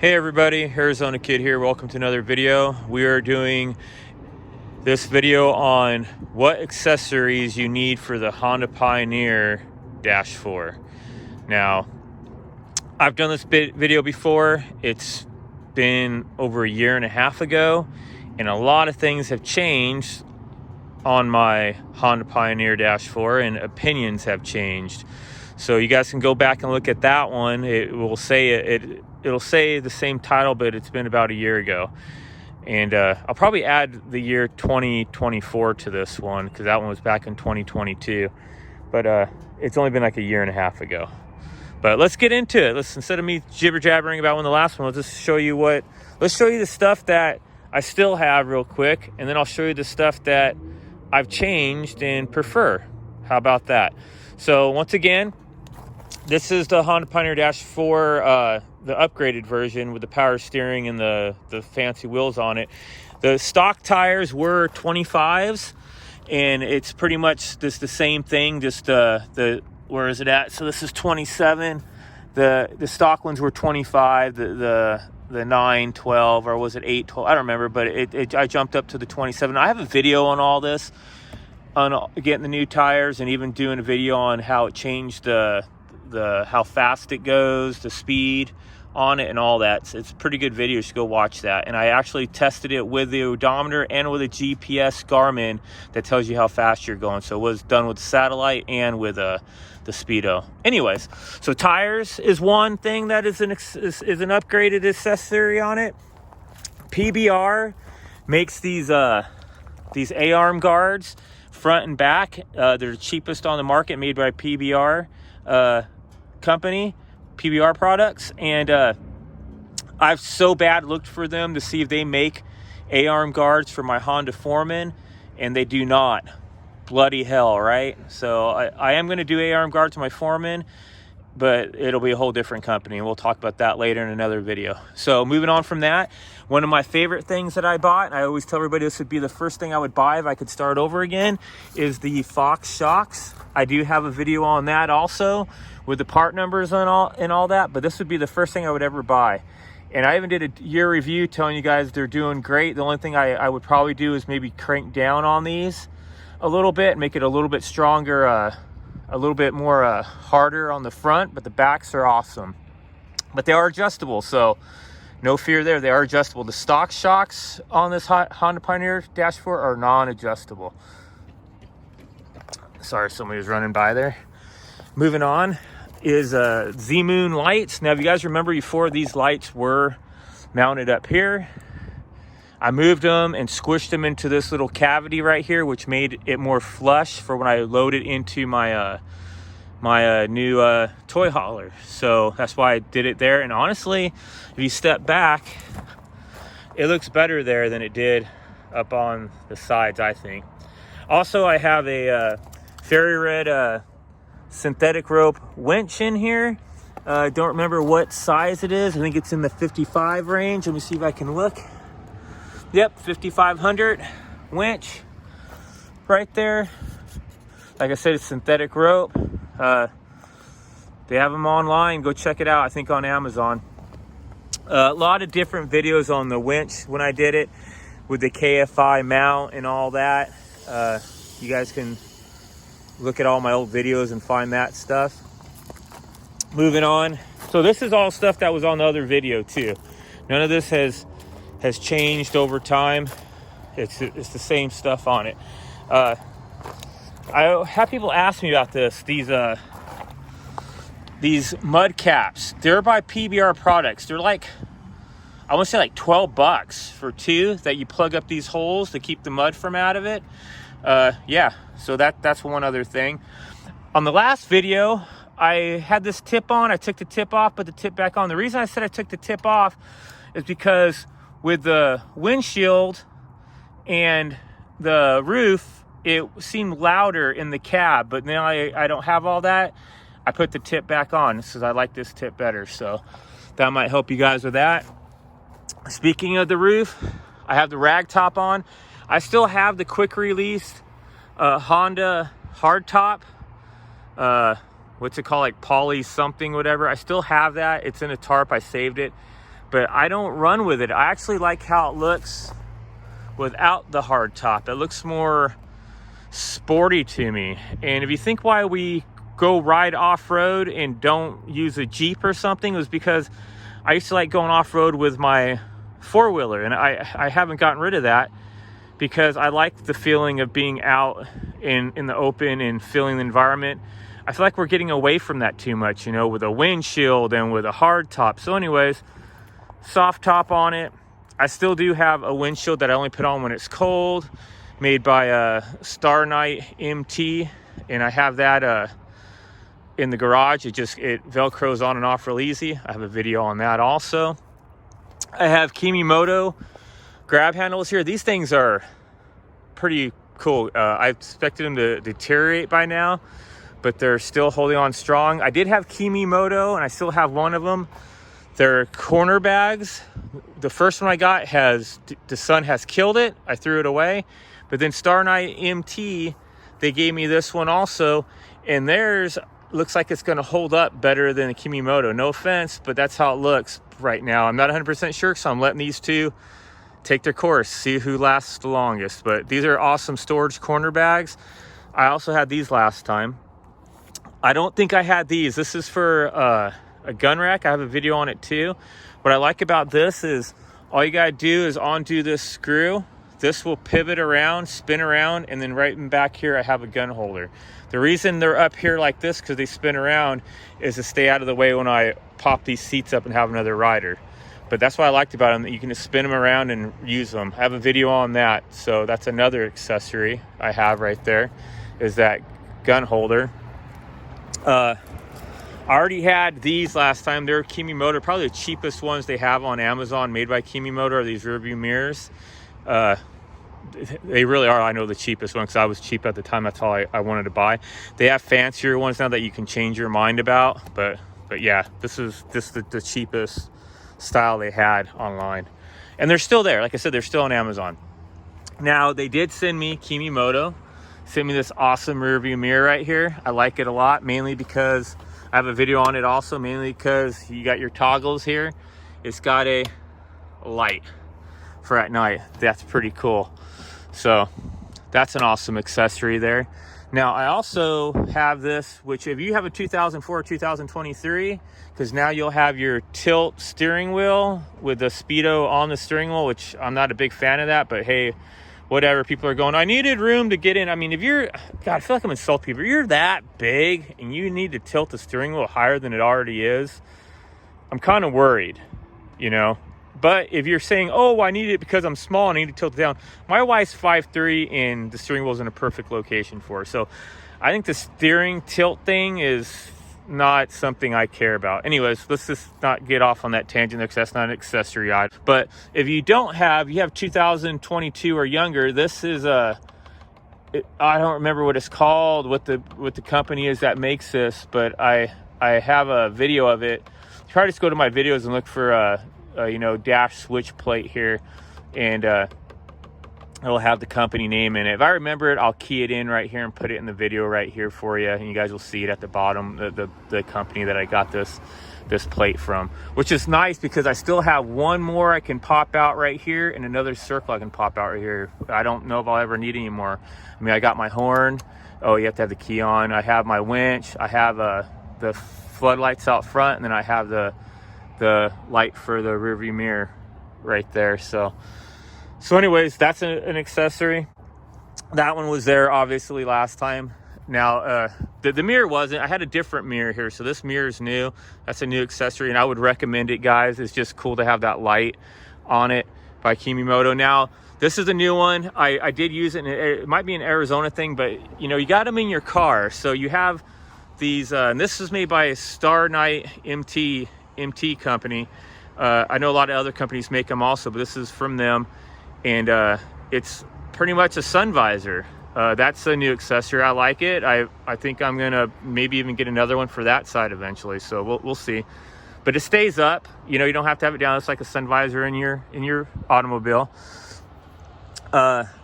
Hey everybody, Arizona Kid here. Welcome to another video. We are doing this video on what accessories you need for the Honda Pioneer Dash 4. Now, I've done this video before. It's been over a year and a half ago, and a lot of things have changed on my Honda Pioneer Dash 4, and opinions have changed. So you guys can go back and look at that one. It will say it'll say the same title, but it's been about a year ago. And I'll probably add the year 2024 to this one, because that one was back in 2022. But it's only been like a year and a half ago. But let's get into it. Instead of me jibber-jabbering about when the last one, let's show you the stuff that I still have real quick, and then I'll show you the stuff that I've changed and prefer. How about that? So once again, this is the Honda Pioneer Dash 4, the upgraded version with the power steering and the fancy wheels on it. The stock tires were 25s, and it's pretty much just the same thing, just where is it at? So this is 27. The stock ones were 25, the 9, 12, or was it 8, 12? I don't remember, but I jumped up to the 27. I have a video on all this, on getting the new tires, and even doing a video on how it changed how fast it goes, the speed on it and all that. So it's a pretty good video. You should go watch that. And I actually tested it with the odometer and with a GPS Garmin that tells you how fast you're going. So it was done with the satellite and with the speedo. Anyways, so tires is one thing that is an upgraded accessory on it. PBR makes these A-arm guards front and back. They're the cheapest on the market, made by PBR company, PBR products. And I've so bad looked for them to see if they make A-arm guards for my Honda Foreman, and they do not. Bloody hell, right? So I am going to do A-arm guards to my Foreman, but it'll be a whole different company, and we'll talk about that later in another video. So moving on from that, one of my favorite things that I bought, and I always tell everybody this would be the first thing I would buy if I could start over again, is the Fox shocks. I do have a video on that also, with the part numbers and all that, but this would be the first thing I would ever buy. And I even did a year review telling you guys they're doing great. The only thing I would probably do is maybe crank down on these a little bit, make it a little bit stronger, a little bit more harder on the front, but the backs are awesome. But they are adjustable, so no fear there. They are adjustable. The stock shocks on this Honda Pioneer Dash 4 are non-adjustable. Sorry, somebody was running by there. Moving on is Z-Moon lights. Now, if you guys remember before, these lights were mounted up here. I moved them and squished them into this little cavity right here, which made it more flush for when I load it into my new toy hauler. So that's why I did it there. And honestly, if you step back, it looks better there than it did up on the sides, I think. Also, I have a fairy red synthetic rope winch in here. I don't remember what size it is. I think it's in the 55 range. Let me see if I can look. Yep, 5500 winch right there. Like I said, it's synthetic rope. They have them online. Go check it out. I think on Amazon. A lot of different videos on the winch when I did it with the KFI mount and all that. You guys can look at all my old videos and find that stuff. Moving on. So this is all stuff that was on the other video too. None of this has changed over time. It's the same stuff on it. I have people ask me about this. These mud caps. They're by PBR products. They're like, I want to say like $12 for two that you plug up these holes to keep the mud from out of it. Yeah. So that's one other thing. On the last video, I had this tip on. I took the tip off, put the tip back on. The reason I said I took the tip off is because with the windshield and the roof, it seemed louder in the cab, but now I don't have all that. I put the tip back on because I like this tip better, so that might help you guys with that. Speaking of the roof, I have the rag top on. I still have the quick release Honda hardtop. What's it called, like poly something, whatever. I still have that. It's in a tarp. I saved it. but I don't run with it. I actually like how it looks without the hard top. It looks more sporty to me. And if you think why we go ride off-road and don't use a Jeep or something, it was because I used to like going off-road with my four-wheeler, and I haven't gotten rid of that because I like the feeling of being out in the open and feeling the environment. I feel like we're getting away from that too much, you know, with a windshield and with a hard top. So anyways, soft top on it. I still do have a windshield that I only put on when it's cold, made by Star Night MT, and I have that in the garage. It velcros on and off real easy. I have a video on that also. I have Kimimoto grab handles here. These things are pretty cool. I expected them to deteriorate by now, but they're still holding on strong. I did have Kimimoto, and I still have one of them. They're corner bags. The first one I got the sun has killed it. I threw it away. But then Star Night MT, they gave me this one also, and theirs looks like it's gonna hold up better than the Kimimoto. No offense, but that's how it looks right now. I'm not 100% sure, so I'm letting these two take their course, see who lasts the longest. But these are awesome storage corner bags. I also had these last time. I don't think I had these. This is for a gun rack. I have a video on it too. What I like about this is all you gotta do is undo this screw. This will pivot around, spin around, and then right in back here I have a gun holder. The reason they're up here like this, because they spin around, is to stay out of the way when I pop these seats up and have another rider. But that's what I liked about them, that you can just spin them around and use them. I have a video on that, so that's another accessory I have right there, is that gun holder. I already had these last time. They're Kimimoto, probably the cheapest ones they have on Amazon, made by Kimimoto, are these rear view mirrors. They really are, I know, the cheapest one, because I was cheap at the time. That's all I wanted to buy. They have fancier ones now that you can change your mind about, but yeah, this is just the cheapest style they had online, and they're still there. Like I said, they're still on Amazon. Now, they did send me Kimimoto, sent me this awesome rear view mirror right here. I like it a lot, mainly because I have a video on it also, mainly because you got your toggles here. It's got a light for at night. That's pretty cool. So that's an awesome accessory there. Now, I also have this, which if you have a 2004 or 2023, because now you'll have your tilt steering wheel with the speedo on the steering wheel, which I'm not a big fan of that, but hey, whatever. People are going, I needed room to get in. I mean, if you're, God, I feel like I'm insulting people. If you're that big and you need to tilt the steering wheel higher than it already is, I'm kind of worried, you know. But if you're saying, oh, I need it because I'm small and I need to tilt it down. My wife's 5'3", and the steering wheel's in a perfect location for her. So I think the steering tilt thing is not something I care about. Anyways, let's just not get off on that tangent there, because that's not an accessory item. But if you have 2022 or younger, this is I don't remember what it's called, what the company is that makes this, but I have a video of it. Try to just go to my videos and look for dash switch plate here, and it'll have the company name in it. If I remember it, I'll key it in right here and put it in the video right here for you, and you guys will see it at the bottom, the company that I got this plate from, which is nice because I still have one more I can pop out right here and another circle I can pop out right here. I don't know if I'll ever need any more. I mean, I got my horn. Oh, you have to have the key on. I have my winch. I have the floodlights out front, and then I have the light for the rear view mirror right there. So anyways, that's an accessory. That one was there obviously last time. Now the mirror wasn't. I had a different mirror here, so this mirror is new. That's a new accessory, and I would recommend it, guys. It's just cool to have that light on it by Kimimoto. Now, this is a new one. I did use it, and it might be an Arizona thing, but you know, you got them in your car. So you have these, and this is made by Star Night MT company. I know a lot of other companies make them also, but this is from them, and it's pretty much a sun visor. That's a new accessory. I like it. I think I'm gonna maybe even get another one for that side eventually, so we'll see. But it stays up, you know, you don't have to have it down. It's like a sun visor in your automobile.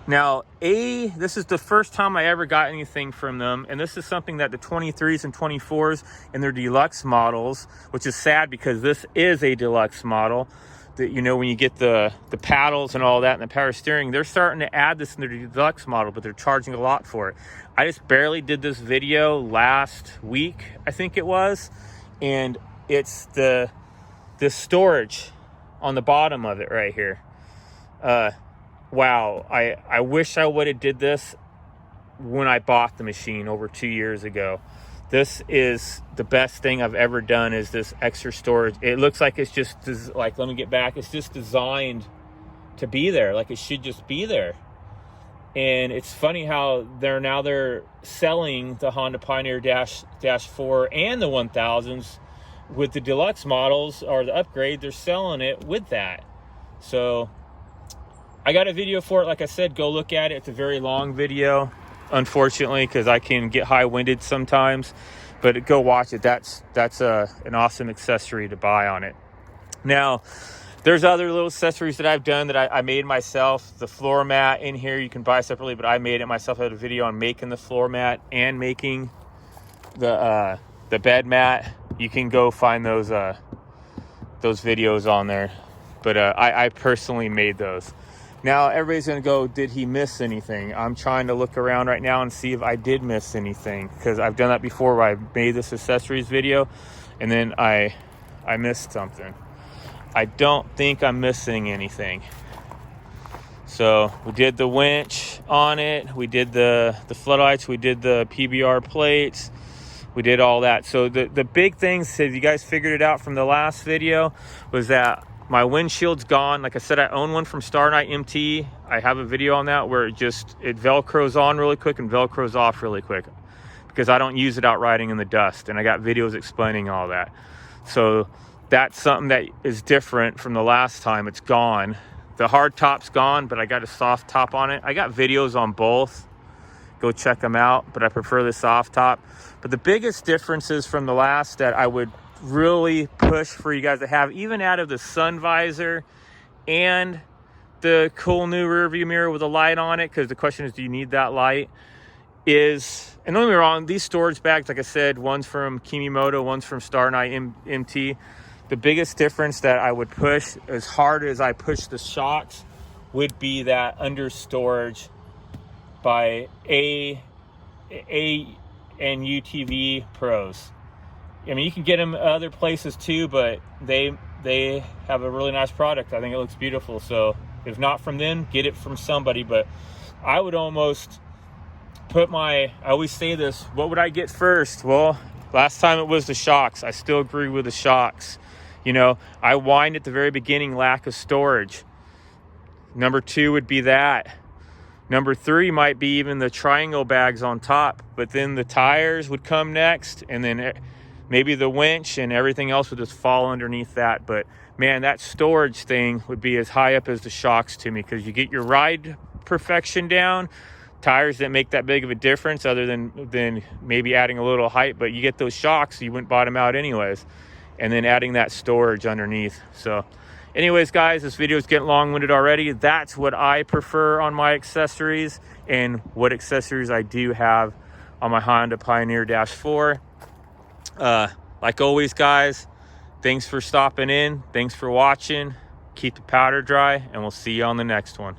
Now, this is the first time I ever got anything from them, and this is something that the 23s and 24s and their deluxe models, which is sad because this is a deluxe model. you know, when you get the paddles and all that and the power steering, they're starting to add this in their deluxe model, but they're charging a lot for it. I just barely did this video last week, I think it was, and it's the storage on the bottom of it right here. Wow, I wish I would have did this when I bought the machine over 2 years ago. This is the best thing I've ever done, is this extra storage. It looks like it's just like, let me get back. It's just designed to be there. Like it should just be there. And it's funny how they're selling the Honda Pioneer Dash 4 and the 1000s with the deluxe models or the upgrade. They're selling it with that. So I got a video for it. Like I said, go look at it. It's a very long video, unfortunately, because I can get high-winded sometimes, but go watch it. That's an awesome accessory to buy on it. Now, there's other little accessories that I've done that I made myself. The floor mat in here you can buy separately, but I made it myself. I had a video on making the floor mat and making the bed mat. You can go find those videos on there, but I personally made those. Now everybody's gonna go, did he miss anything? I'm trying to look around right now and see if I did miss anything, because I've done that before where I made this accessories video and then I missed something. I don't think I'm missing anything. So we did the winch on it, we did the floodlights, we did the PBR plates, we did all that. So the big things, if you guys figured it out from the last video, was that my windshield's gone. Like I said, I own one from Star Night MT. I have a video on that where it velcros on really quick and velcros off really quick, because I don't use it out riding in the dust, and I got videos explaining all that. So that's something that is different from the last time. It's gone. The hard top's gone, but I got a soft top on it. I got videos on both. Go check them out, but I prefer the soft top. But the biggest differences from the last that I would really push for you guys to have, even out of the sun visor and the cool new rear view mirror with a light on it, because the question is, do you need that light, is, and don't get me wrong, these storage bags, like I said, one's from Kimimoto, one's from Star Night MT. The biggest difference that I would push, as hard as I push the shocks, would be that under storage by A and UTV Pros. I mean, you can get them other places too, but they have a really nice product. I think it looks beautiful. So if not from them, get it from somebody. But I would almost put I always say this, what would I get first? Well, last time it was the shocks. I still agree with the shocks. You know, I whined at the very beginning, lack of storage. Number 2 would be that. Number 3 might be even the triangle bags on top, but then the tires would come next, and then maybe the winch, and everything else would just fall underneath that. But man, that storage thing would be as high up as the shocks to me, because you get your ride perfection down. Tires that make that big of a difference, other than maybe adding a little height, but you get those shocks, you wouldn't bottom out anyways. And then adding that storage underneath. So anyways, guys, this video is getting long-winded already. That's what I prefer on my accessories, and what accessories I do have on my Honda Pioneer Dash 4. Like always, guys, thanks for stopping in. Thanks for watching. Keep the powder dry, and we'll see you on the next one.